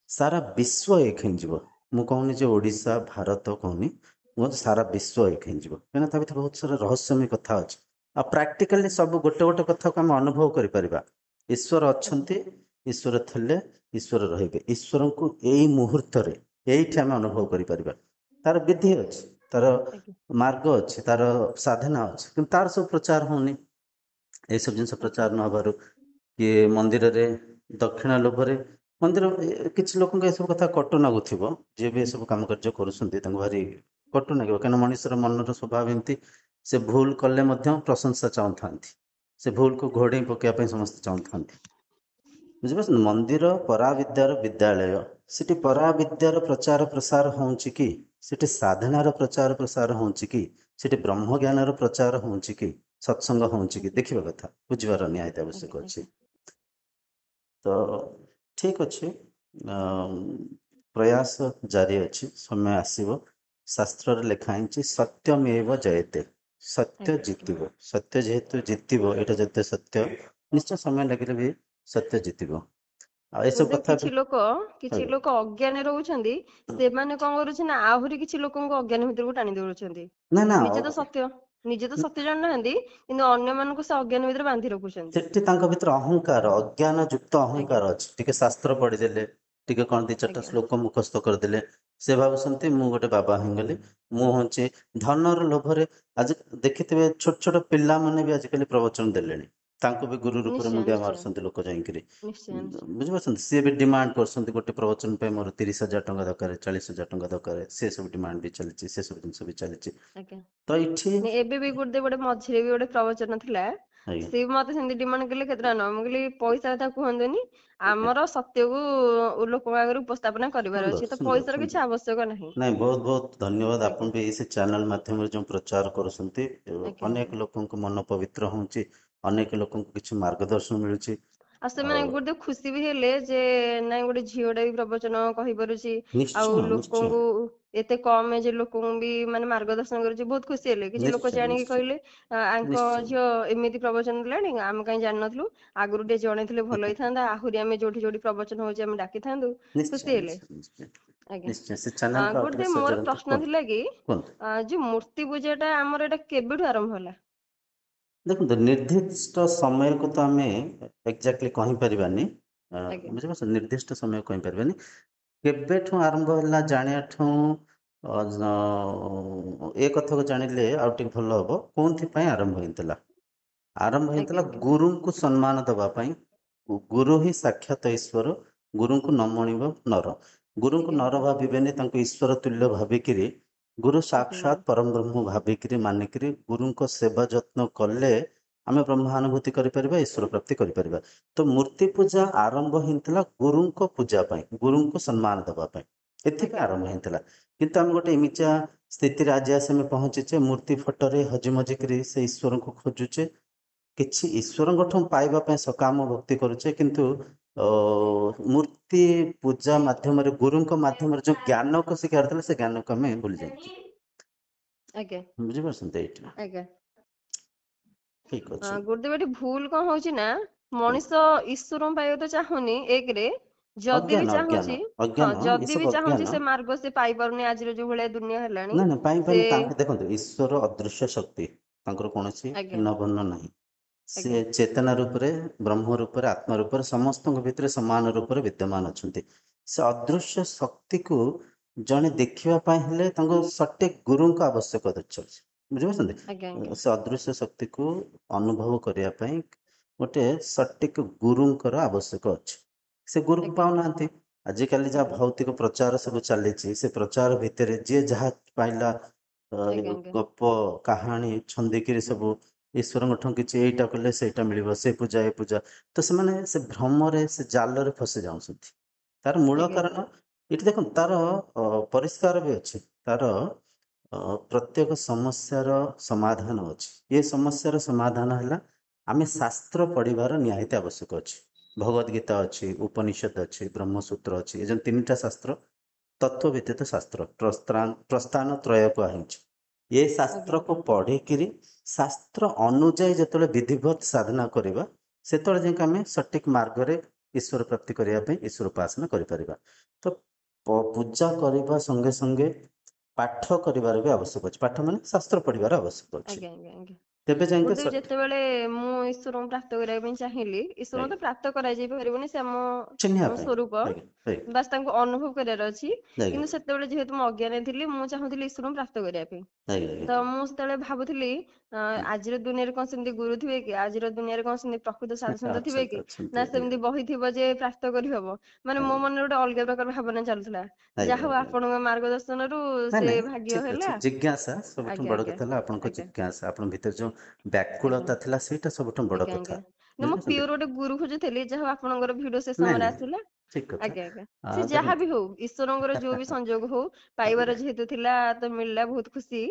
ସାରା ବିଶ୍ୱ ଏକ ହେଇଯିବ। ମୁଁ କହୁନି ଯେ ଓଡ଼ିଶା ଭାରତ କହୁନି, ମୁଁ ସାରା ବିଶ୍ୱ ଏକ ହେଇଯିବ। କାହିଁକିନା ତା ଭିତରେ ବହୁତ ସାରା ରହସ୍ୟମୟ କଥା ଅଛି। ଆଉ ପ୍ରାକ୍ଟିକାଲି ସବୁ ଗୋଟେ ଗୋଟେ କଥାକୁ ଆମେ ଅନୁଭବ କରିପାରିବା। ଈଶ୍ୱର ଆଜ୍ଞା ଅଛନ୍ତି, ଈଶ୍ୱର ଥିଲେ, ଈଶ୍ୱର ରହିବେ। ଈଶ୍ୱରଙ୍କୁ ଏଇ ମୁହୂର୍ତ୍ତରେ ଏଇଠି ଆମେ ଅନୁଭବ କରିପାରିବା। ତାର ବିଧି ଅଛି, ତାର ଆଜ୍ଞା ମାର୍ଗ ଅଛି, ତାର ସାଧନା ଅଛି, କିନ୍ତୁ ତାର ସବୁ ପ୍ରଚାର ହଉନି। ଏଇସବୁ ଜିନିଷ ଆଜ୍ଞା ପ୍ରଚାର ନ ହେବାରୁ କିଏ ମନ୍ଦିରରେ ଦକ୍ଷିଣା ଲୋଭରେ, ମନ୍ଦିର କିଛି ଲୋକଙ୍କ ଏସବୁ କଥା କଟୁ ଲାଗୁଥିବ, ଯିଏ ବି ଏସବୁ କାମ କାର୍ଯ୍ୟ କରୁଛନ୍ତି ତାଙ୍କୁ ଭାରି କଟୁ ଲାଗିବ। କାହିଁକିନା ମଣିଷର ମନର ସ୍ୱଭାବ ଏମିତି, ସେ ଭୁଲ କଲେ ମଧ୍ୟ ପ୍ରଶଂସା ଚାହୁଁଥାନ୍ତି, ସେ ଭୁଲକୁ ଘୋଡ଼େଇ ପକାଇବା ପାଇଁ ସମସ୍ତେ ଚାହୁଁଥାନ୍ତି। ବୁଝିପାରୁଛନ୍ତି, ମନ୍ଦିର ପରାବିଦ୍ୟାର ବିଦ୍ୟାଳୟ। ସେଠି ପରାବିଦ୍ୟାର ପ୍ରଚାର ପ୍ରସାର ହଉଛି କି? ସେଠି ସାଧନାର ପ୍ରଚାର ପ୍ରସାର ହଉଛି କି? ସେଠି ବ୍ରହ୍ମ ଜ୍ଞାନର ପ୍ରଚାର ହଉଛି କି? ସତ୍ସଙ୍ଗ ହଉଛି କି? ଆଜ୍ଞା ଦେଖିବା କଥା, ବୁଝିବାର ନିହାତି ଆଜ୍ଞା ଆବଶ୍ୟକ ଆଜ୍ଞା ଅଛି। ତ ଠିକ୍ ଅଛି, ପ୍ରୟାସ ଜାରି ଅଛି, ସମୟ ଆସିବ। ଶାସ୍ତ୍ରରେ ଲେଖା ହେଇଛି ସତ୍ୟମେବ ଜୟତେ, ସତ୍ୟ ଆଜ୍ଞା ଆଜ୍ଞା ଜିତିବ। ସତ୍ୟ ଯେହେତୁ ଜିତିବ, ଏଇଟା ଯେତେ ସତ୍ୟ, ନିଶ୍ଚୟ ସମୟ ଲାଗିଲେ ବି ସତ୍ୟ ଜିତିବ। ଆଉ ଏସବୁ ଗୁରୁଦେବ, କଥା ବି କିଛି ଲୋକ ଅଜ୍ଞାନ ରହୁଛନ୍ତି, ସେମାନେ କଣ କରୁଛନ୍ତି ନା ଆହୁରି କିଛି ଲୋକଙ୍କୁ ଅଜ୍ଞାନ ଭିତରକୁ ଟାଣି ଦଉଛନ୍ତି। ନା ନା ନିଜେ ତ ସତ୍ୟ ଜାଣିନାହାନ୍ତି, କିନ୍ତୁ ଅନ୍ୟମାନଙ୍କୁ ସେ ଅଜ୍ଞାନ ଭିତରେ ବାନ୍ଧି ରଖୁଛନ୍ତି। ସେଠି ତାଙ୍କ ଭିତରେ ଅହଂକାର, ଅଜ୍ଞାନ ଯୁକ୍ତ ଆଜ୍ଞା ଅହଂକାର ଅଛି। ଟିକେ ଶାସ୍ତ୍ର ପଢିଦେଲେ, ଟିକେ କଣ ଦି ଚାରିଟା ଆଜ୍ଞା ଶ୍ଲୋକ ମୁଖସ୍ତ କରିଦେଲେ, ସେ ଭାବୁଛନ୍ତି ମୁଁ ଗୋଟେ ବାବା ହେଇଗଲି। ମୁଁ ହଉଛି ଧନର ଲୋଭରେ, ଆଜି ଦେଖିଥିବେ ଛୋଟ ଛୋଟ ପିଲାମାନେ ବି ଆଜିକାଲି ପ୍ରବଚନ ଦେଲେଣି। ତାଙ୍କୁ ବି ଗୁରୁ ରୂପରେ ନିଶ୍ଚୟ ମୁଣ୍ଡିଆ ନିଶ୍ଚୟ ମାରୁଛନ୍ତି ଲୋକ ଯାଇକିରି। ନିଶ୍ଚୟ ନିଶ୍ଚୟ ବୁଝିପାରୁଛନ୍ତି, ସିଏ ବି ଡିମାଣ୍ଡ କରୁଛନ୍ତି ଗୋଟେ ପ୍ରବଚନ ପାଇଁ ମୋର 30,000 ଟଙ୍କା ଦରକାର, 40,000 ଟଙ୍କା ଦରକାର। ସେ ସବୁ ଡିମାଣ୍ଡ ବି ଚାଲିଛି, ସେ ସବୁ ଜିନିଷ ବି ଚାଲିଛି। ଆଜ୍ଞା। ତ ଏଇଠି ଏବେ ବି ଗୁରୁଦେବ ଗୋଟେ ମଝିରେ ବି ଗୋଟେ ପ୍ରବଚନ ଥିଲା, ଆଜ୍ଞା ସିଏ ବି ମତେ ସେମିତି ଡିମାଣ୍ଡ କଲେ କେତେ ଟଙ୍କା ନବ, ମୁଁ କହିଲି ପଇସା କଥା କୁହନ୍ତୁନି, ଆଜ୍ଞା ଆମର ସତ୍ୟକୁ ଲୋକଙ୍କ ଆଗରେ ଉପସ୍ଥାପନା କରିବାର ସୁନ୍ଦର ଅଛି, ତ ସୁନ୍ଦର ପଇସାର କିଛି ସୁନ୍ଦର। ଆବଶ୍ୟକ ନାହିଁ। ନାଇଁ, ବହୁତ ବହୁତ ଧନ୍ୟବାଦ। ଆଜ୍ଞା ଆପଣ ବି ସେ ଚ୍ୟାନେଲ ମାଧ୍ୟମରେ ଯେଉଁ ପ୍ରଚାର କରୁଛନ୍ତି, ଆଜ୍ଞା ଆଜ୍ଞା। ଅନେକ ଲୋକଙ୍କ ମନ ପବିତ୍ର ହଉଛି, ଅନେକ ଲୋକଙ୍କୁ କିଛି ମାର୍ଗଦର୍ଶନ ମିଳୁଛି। ଆଉ ସେମାନେ ଆଉ ଗୋଟେ ଖୁସି ବି ହେଲେ ଯେ ନାଇଁ ଗୋଟେ ଝିଅଟା ବି ପ୍ରବଚନ କହିପାରୁଛି, ଆଉ ନିଶ୍ଚୟ ନିଶ୍ଚୟ ଲୋକଙ୍କୁ ଏତେ କମ ଏଜ୍ ଲୋକଙ୍କୁ ବି ମାନେ ମାର୍ଗଦର୍ଶନ କରୁଛି, ବହୁତ ଖୁସି ହେଲେ। କିଛି ଲୋକ ନିଶ୍ଚୟ ଜାଣିକି ନିଶ୍ଚୟ କହିଲେ ଆଙ୍କ ନିଶ୍ଚୟ ଝିଅ ଏମିତି ପ୍ରବଚନ ଦେଲାଣି, ଆମେ କାହିଁ ଜାଣିନଥିଲୁ, ଆଗରୁ ଟିକେ ଜଣେଇଥିଲେ ଭଲ ହେଇଥାନ୍ତା, ଆହୁରି ଆମେ ଯୋଉଠି ଯୋଉଠି ପ୍ରବଚନ ହଉଛି ଆମେ ଡାକିଥାନ୍ତୁ। ନିଶ୍ଚୟ ଖୁସି ହେଲେ। ନିଶ୍ଚୟ ନିଶ୍ଚୟ ଆଜ୍ଞା। ନିଶ୍ଚୟ। ସେ ଚ୍ୟାନେଲକୁ ଆଉ ଥରେ ଗୁରୁଦେବ, ମୋର ସଜାଡ଼ନ୍ତୁ, ପ୍ରଶ୍ନ କୁହନ୍ତୁ ଥିଲା କି କୁହନ୍ତୁ। ଯୋଉ ମୂର୍ତ୍ତି ପୂଜା ଟା ଆମର ଏଇଟା କେବେଠୁ ଆରମ୍ଭ ହେଲା? ଦେଖନ୍ତୁ, ନିର୍ଦ୍ଦିଷ୍ଟ ସମୟକୁ ତ ଆମେ ଏକ୍ଜାକ୍ଟଲି କହିପାରିବାନି, ଆଜ୍ଞା ବୁଝିପାରୁଛ, ନିର୍ଦ୍ଦିଷ୍ଟ ସମୟ କହିପାରିବାନି। କେବେଠୁ ଆରମ୍ଭ ହେଲା ଜାଣିବାଠୁ ଏ କଥାକୁ ଜାଣିଲେ ଆଉ ଟିକେ ଭଲ ହବ, କୋଉଥିପାଇଁ ଆରମ୍ଭ ହେଇଥିଲା। ଆରମ୍ଭ ଆଜ୍ଞା ହେଇଥିଲା ଆଜ୍ଞା ଗୁରୁଙ୍କୁ ସମ୍ମାନ ଦବା ପାଇଁ। ଗୁରୁ ହିଁ ସାକ୍ଷାତ ଈଶ୍ୱର, ଗୁରୁଙ୍କୁ ନ ମଣିବ ନର। ଗୁରୁଙ୍କୁ ଆଜ୍ଞା ନର ଭାବିବେନି, ତାଙ୍କୁ ଈଶ୍ୱର ତୁଲ୍ୟ ଭାବିକିରି, ଗୁରୁ ଆଜ୍ଞା ସାକ୍ଷାତ ପରମ ବ୍ରହ୍ମ ଭାବିକିରି ମାନିକିରି ଗୁରୁଙ୍କ ସେବା ଯତ୍ନ କଲେ ଆମେ ବ୍ରହ୍ମାନୁଭୂତି କରିପାରିବା, ଈଶ୍ୱର ପ୍ରାପ୍ତି କରିପାରିବା। ତ ମୂର୍ତ୍ତି ପୂଜା ଆରମ୍ଭ ହେଇଥିଲା ଗୁରୁଙ୍କ ପୂଜା ପାଇଁ, ଗୁରୁଙ୍କୁ ସମ୍ମାନ ଦେବା ପାଇଁ, ଏଥିପାଇଁ ଆଜ୍ଞା ଆରମ୍ଭ ହେଇଥିଲା। କିନ୍ତୁ ଆମେ ଗୋଟେ ଏମିତିଆ ସ୍ଥିତିରେ ଆଜି ଆସି ଆମେ ପହଞ୍ଚିଛେ, ମୂର୍ତ୍ତି ଫଟୋରେ ହଜି ମଜିକିରି ସେ ଈଶ୍ୱରଙ୍କୁ ଖୋଜୁଛେ, କିଛି ଈଶ୍ୱରଙ୍କଠୁ ପାଇବା ପାଇଁ ସକାମ ଭକ୍ତି କରୁଛେ, କିନ୍ତୁ ମୂର୍ତ୍ତି ପୂଜା ମାଧ୍ୟମରେ, ଗୁରୁଙ୍କ ମାଧ୍ୟମରେ ଯୋଉ ଜ୍ଞାନକୁ ଶିଖିବାର ଥିଲା, ସେ ଜ୍ଞାନକୁ ଆମେ ଭୁଲି ଯାଇଛେ। ଆଜ୍ଞା ବୁଝିପାରୁଛନ୍ତି ଏଇଟା। ଆଜ୍ଞା। ଠିକ ଅଛି। ଗୁରୁଦେବ, ଏଠି ଭୁଲ କଣ ହଉଛି ନା, କୁହନ୍ତୁ। ମଣିଷ ଈଶ୍ୱରଙ୍କ ପାଇବାକୁ ତ ଚାହୁଁନି ଏକରେ, ଯଦି ବି ଅଜ୍ଞାନ ଅଜ୍ଞାନ ଚାହୁଁଛି, ହଁ, ଅଜ୍ଞାନ ଯଦି ଏସବୁ ବି ଚାହୁଁଛି ଅଜ୍ଞାନ। ସେ ମାର୍ଗ ସେ ପାଇପାରୁନି, ଆଜିର ଯୋଉ ଭଳିଆ ଦୁନିଆ ହେଲାଣି ନା ନା, ସେ। ପାଇପାରୁନି। ତାଙ୍କୁ ଦେଖନ୍ତୁ, ଈଶ୍ୱର ଅଦୃଶ୍ୟ ଶକ୍ତି, ତାଙ୍କର କୌଣସି ଆଜ୍ଞା ଭିନ୍ନ ବର୍ଣ୍ଣ ନାହିଁ। ଆଜ୍ଞା ସିଏ ଚେତନା ରୂପରେ, ବ୍ରହ୍ମ ରୂପରେ, ଆତ୍ମା ରୂପରେ, ସମସ୍ତଙ୍କ ଭିତରେ ସମାନ ରୂପରେ ବିଦ୍ୟମାନ ଅଛନ୍ତି। ସେ ଅଦୃଶ୍ୟ ଶକ୍ତିକୁ ଜଣେ ଦେଖିବା ପାଇଁ ହେଲେ ତାଙ୍କୁ ସଠିକ ଗୁରୁଙ୍କ ଆବଶ୍ୟକ ଅଛି। ଆଜ୍ଞା ଆଜ୍ଞା ବୁଝିପାରୁଛନ୍ତି, ସେ ଅଦୃଶ୍ୟ ଶକ୍ତିକୁ ଅନୁଭବ କରିବା ପାଇଁ ଗୋଟେ ସଠିକ ଗୁରୁଙ୍କର ଆବଶ୍ୟକ ଅଛି। ସେ ଗୁରୁଙ୍କୁ ଆଜ୍ଞା ପାଉନାହାନ୍ତି। ଆଜିକାଲି ଯାହା ଆଜ୍ଞା ଭୌତିକ ପ୍ରଚାର ସବୁ ଚାଲିଛି, ସେ ପ୍ରଚାର ଭିତରେ ଯିଏ ଯାହା ପାଇଲା, ଆଜ୍ଞା ଆଜ୍ଞା ଗପ କାହାଣୀ ଛନ୍ଦିକିରି ସବୁ ଈଶ୍ୱରଙ୍କ ଠୁ କିଛି ଏଇଟା କଲେ ସେଇଟା ମିଳିବ, ସେ ପୂଜା ଏ ପୂଜା, ତ ସେମାନେ ସେ ଭ୍ରମରେ, ସେ ଜାଲରେ ଫସି ଯାଉଛନ୍ତି। ତାର ମୂଳ ଆଜ୍ଞା କାରଣ ଏଇଠି ଦେଖନ୍ତୁ, ତାର ପରିଷ୍କାର ବି ଅଛି। ତାର ପ୍ରତ୍ୟେକ ସମସ୍ୟାର ସମାଧାନ ଅଛି। ଏ ସମସ୍ୟାର ସମାଧାନ ହେଲା ଆମେ ଶାସ୍ତ୍ର ପଢ଼ିବାର ନିହାତି ଆବଶ୍ୟକ ଅଛି। ଭଗବତ ଗୀତା ଅଛି, ଉପନିଷଦ ଅଛି, ବ୍ରହ୍ମସୂତ୍ର ଅଛି, ଏ ଯେଉଁ ତିନିଟା ଶାସ୍ତ୍ର ତତ୍ଵ ଭିତ୍ତିକ ଶାସ୍ତ୍ର ପ୍ରସ୍ଥାନ ତ୍ରୟ କୁହାହେଇଛି। ଏ ଆଜ୍ଞା ଶାସ୍ତ୍ରକୁ ପଢ଼ିକିରି ଶାସ୍ତ୍ର ଅନୁଯାୟୀ ଯେତେବେଳେ ବିଧିବତ ସାଧନା କରିବା, ସେତେବେଳେ ଯାଇକି ଆମେ ସଠିକ ମାର୍ଗରେ ଈଶ୍ୱର ପ୍ରାପ୍ତି କରିବା ପାଇଁ ଈଶ୍ୱର ଉପାସନା କରିପାରିବା। ତ ପୂଜା କରିବା ସଙ୍ଗେ ସଙ୍ଗେ ପାଠ କରିବାର ବି ଆବଶ୍ୟକ ଅଛି। ପାଠ ମାନେ ଶାସ୍ତ୍ର ପଢ଼ିବାର ଆବଶ୍ୟକ ଅଛି। ଆଜ୍ଞା ଆଜ୍ଞା ଆଜ୍ଞା। ତେବେ ଯାଇକି ଗୁରୁଦେବ ଯେତେବେଳେ ମୁଁ ଈଶ୍ୱରଙ୍କୁ ପ୍ରାପ୍ତ କରିବା ପାଇଁ ଚାହିଁଲି, ଈଶ୍ୱରଙ୍କୁ ତ ଆଜ୍ଞା ପ୍ରାପ୍ତ କରାଯାଇ ପାରିବନି, ସେ ଆମ ଚିହ୍ନିବା ପାଇଁ ସ୍ୱରୂପ, ଆଜ୍ଞା ଆଜ୍ଞା ବାସ୍ ତାଙ୍କୁ ଅନୁଭବ କରିବାର ଅଛି। ଆଜ୍ଞା କିନ୍ତୁ ସେତେବେଳେ ଯେହେତୁ ମୁଁ ଅଜ୍ଞାନ ଥିଲି, ମୁଁ ଚାହୁଁଥିଲି ଈଶ୍ୱରଙ୍କୁ ପ୍ରାପ୍ତ କରିବା ପାଇଁ। ଆଜ୍ଞା ତ ଆଜ୍ଞା ମୁଁ ସେତେବେଳେ ଭାବୁଥିଲି ଆଜିର ଦୁନିଆରେ କଣ ସେମିତି ଗୁରୁ ଥିବେ କି, ଆଜିର ଦୁନିଆରେ କଣ ସେମିତି ପ୍ରକୃତ ସାଧୁସନ୍ଥ ଥିବେ ଅଛନ୍ତି କି, ଅଛନ୍ତି ନା ଆଜ୍ଞା ସେମିତି ବହି ଥିବ ଯେ ପ୍ରାପ୍ତ କରିହବ। ମାନେ ମୋ ଆଜ୍ଞା ମନରେ ଗୋଟେ ଅଲଗା ପ୍ରକାର ଭାବନା ଚାଲୁଥିଲା। ଆଜ୍ଞା ଯାହା ହଉ ଆଜ୍ଞା। ଆପଣଙ୍କ ମାର୍ଗଦର୍ଶନରୁ ନାଇଁ ସେ ନାଇଁ ଭାଗ୍ୟ ଠିକ ଅଛି। ହେଲା। ଜିଜ୍ଞାସା ସବୁଠୁ ଆଜ୍ଞା ବଡ଼ ଆଜ୍ଞା କଥା ହେଲା ଆପଣଙ୍କ ଆଜ୍ଞା ଜିଜ୍ଞାସା, ଆପଣଙ୍କ ଭିତରେ ଯୋଉ ଆଜ୍ଞା ବ୍ୟାକୁଳତା ଥିଲା ସେଇଟା ସବୁଠୁ ବଡ଼ ଆଜ୍ଞା କଥା। ଆଜ୍ଞା। ନା ମୁଁ ବୁଝିପାରୁଛନ୍ତି? ପିଓର ଗୋଟେ ଗୁରୁ ଖୋଜୁଥିଲି, ଯାହା ହଉ ଆପଣଙ୍କର ଭିଡିଓ ସେ ନାଇଁ ସମୟରେ ନାଇଁ ଆସିଲା। ଠିକ କଥା। ଆଜ୍ଞା ଆଜ୍ଞା। ସେ ଯାହା ଦେଖନ୍ତୁ ବି ହଉ, ଈଶ୍ୱରଙ୍କର ଯୋଉ ବି ସଂଯୋଗ ହଉ, ପାଇବାର ଆଜ୍ଞା ଯେହେତୁ ଥିଲା ତ ମିଳିଲା, ବହୁତ ଖୁସି।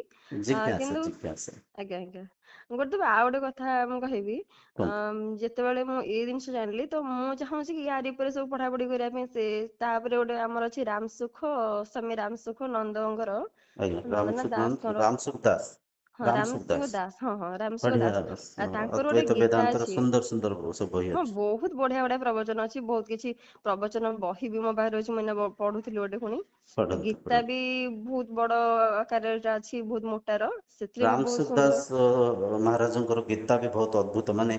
ଜିଜ୍ଞାସା କିନ୍ତୁ ଜିଜ୍ଞାସା ଆଜ୍ଞା ଆଜ୍ଞା। ଗୁରୁଦେବ ଆଉ ଗୋଟେ କଥା ମୁଁ କହିବି, କୁହନ୍ତୁ। ଯେତେବେଳେ ମୁଁ ଏଇ ଜିନିଷ ଜାଣିଲି, ତ ମୁଁ ଚାହୁଁଛି କି ୟାରି ଉପରେ ସବୁ ପଢାପଢି କରିବା ପାଇଁ। ସେ ତାପରେ ଗୋଟେ ଆମର ଅଛି ରାମସୁଖ, ସ୍ୱାମୀ ରାମସୁଖ ନନ୍ଦଙ୍କର, ଆଜ୍ଞା ନନ୍ଦନା ଦାସଙ୍କର, ରାମସୁଖ ଦାସ। ହଁ ରାମସୁଖ ରାମସୁଖ ଦାସ, ହଁ ହଁ ରାମସୁଖ ବଢିଆ ଦାସ। ତାଙ୍କର ଗୋଟେ ଅଦ୍ୱୈତ ଗୀତା ବେଦାନ୍ତର ଅଛି। ସୁନ୍ଦର ସୁନ୍ଦର ସବୁ ବହି ହଁ ଅଛି। ବହୁତ ବଢିଆ ବଢିଆ ପ୍ରବଚନ ଅଛି, ବହୁତ କିଛି ପ୍ରବଚନ ବହି ବି ମୋ ପାଖରେ ଅଛି। ମୁଁ ଏଇନା ପଢୁଥିଲି ଗୋଟେ ପୁଣି। ପଢନ୍ତୁ ଗୀତା ପଢନ୍ତୁ। ବି ବହୁତ ବଡ ଆକାରରେ ଅଛି, ବହୁତ ମୋଟାର। ସେଥିରେ ବି ବହୁତ ରାମସୁଖ ସୁନ୍ଦର, ଦାସ ମହାରାଜଙ୍କର ଗୀତା ବି ବହୁତ ଅଦ୍ଭୁତ, ମାନେ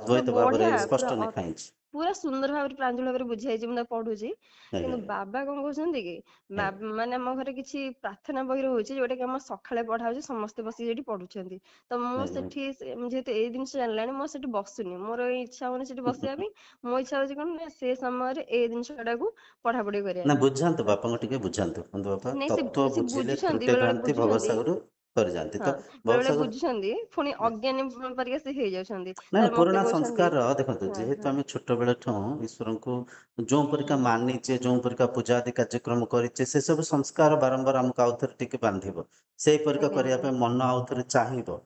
ପୁରା ଅଦ୍ୱୈତ ବଢିଆ, ଭାବରେ ପୁରା ସ୍ପଷ୍ଟ ଲେଖା ହେଇଛି। ପୁରା ସୁନ୍ଦର ଭାବରେ ପ୍ରାଞ୍ଜଳ ଭାବରେ ବୁଝା ହେଇଛି। ମୁଁ ତାକୁ ପଢୁଛି। ଆଜ୍ଞା କିନ୍ତୁ ବାବା କଣ କହୁଛନ୍ତି କି, ଆଜ୍ଞା ମାନେ ଆମ ଘରେ କିଛି ପ୍ରାର୍ଥନା ବହି ରହୁଛି, ଯୋଉଟା କି ଆମ ସକାଳେ ପଢା ହଉଛି, ସମସ୍ତେ ବସିକି ସେଠି ପଢୁଛନ୍ତି। ତ ମୁଁ ଆଜ୍ଞା ସେଠି ଯେହେତୁ ଏଇ ଜିନିଷ ଜାଣିଲାଣି, ମୁଁ ସେଠି ବସୁନି। ମୋର ଇଚ୍ଛା ହଉନି ସେଠି ବସିବା ପାଇଁ। ମୋ ଇଚ୍ଛା ହଉଛି କଣ ନା, ସେ ସମୟରେ ଏଇ ଜିନିଷ ଟାକୁ ପଢାପଢି କରିବା ନା ପାଇଁ। ବୁଝାନ୍ତୁ, ବାପାଙ୍କୁ ଟିକେ ବୁଝାନ୍ତୁ। କିନ୍ତୁ ବାପା ନାଇଁ ସେ ତତ୍ଵ ସେ ବୁଝିଲେ ବୁଝୁଛନ୍ତି, ତ୍ରୁଟି ବେଳେ ବେଳେ ଭ୍ରାନ୍ତି ବୁଝୁଛନ୍ତି। ଭବସାଗରରୁ ସରିଯାଆନ୍ତି। ହଁ ତ ବେଳେ ବେଳେ ଭବସାଗର ବୁଝୁଛନ୍ତି, ପୁଣି ଅଜ୍ଞାନୀ ପରିକା ସେ ହେଇଯାଉଛନ୍ତି। ନାଇଁ ନା, ତାପରେ ମତେ ପୁରୁଣା କହୁଛନ୍ତି, ସଂସ୍କାର ଦେଖନ୍ତୁ, ହଁ ଯେହେତୁ ହଁ ଆମେ ଛୋଟ ବେଳଠୁ ଈଶ୍ୱରଙ୍କୁ ଯୋଉ ପରିକା ମାନିଛେ, ଯୋଉ ପରିକା ପୂଜା ଆଦି କାର୍ଯ୍ୟକ୍ରମ କରିଛେ, ସେ ସବୁ ସଂସ୍କାର ବାରମ୍ବାର ଆମକୁ ଆଉଥରେ ଟିକେ ବାନ୍ଧିବ। ସେଇ ପରିକା ଆଜ୍ଞା କରିବା ଆଜ୍ଞା ପାଇଁ ମନ ଆଉଥରେ ଚାହିଁବ।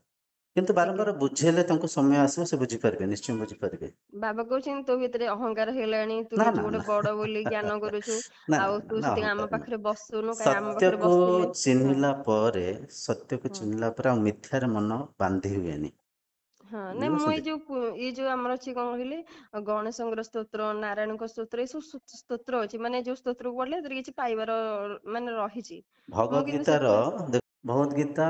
କିନ୍ତୁ ଆଜ୍ଞା। ବାରମ୍ବାର ବୁଝେଇଲେ ତାଙ୍କୁ ସମୟ ଆସିବ, ସେ ବୁଝିପାରିବେ, ନିଶ୍ଚୟ ବୁଝିପାରିବେ। ବାବା କହୁଛନ୍ତି ତୋ ଭିତରେ ଅହଙ୍କାର ହେଇଗଲାଣି, ତୁ ନା ନିଜେ ନା ଗୋଟେ ନା ବଡ ବୋଲି ଜ୍ଞାନ କରୁଛୁ। ନା ନା ଆଉ ନା ତୁ ନା ସେତିକି ଆମ ଅହଙ୍କାର ନୁହଁ। ପାଖରେ ବସୁନୁ, କାହିଁ ଆମ ପାଖରେ ସତ୍ୟକୁ ବସିଲେ, ହଁ ଚିହ୍ନିଲା ପରେ, ସତ୍ୟକୁ ହଁ ଚିହ୍ନିଲା ପରେ ଆଉ ମିଥ୍ୟାରେ ମନ ବାନ୍ଧି ହୁଏନି। ହଁ। ନାଇଁ ମୁଁ ବୁଝିପାରୁଛନ୍ତି? ଏଇ ଯୋଉ ଆମର ଅଛି କଣ କହିଲେ, ଗଣେଶଙ୍କର ସ୍ତୋତ୍ର, ନାରାୟଣଙ୍କ ସ୍ତୋତ୍ର, ଏଇ ସବୁ ସ୍ତୋତ୍ର ଅଛି। ମାନେ ଯୋଉ ସ୍ତୋତ୍ରକୁ ପଢିଲେ ସେଥିରେ କିଛି ପାଇବାର ମାନେ ରହିଛି। ମୁଁ ଭଗବତ କିନ୍ତୁ ଗୀତାର ସେଥିରେ ଭଗବତ ଗୀତା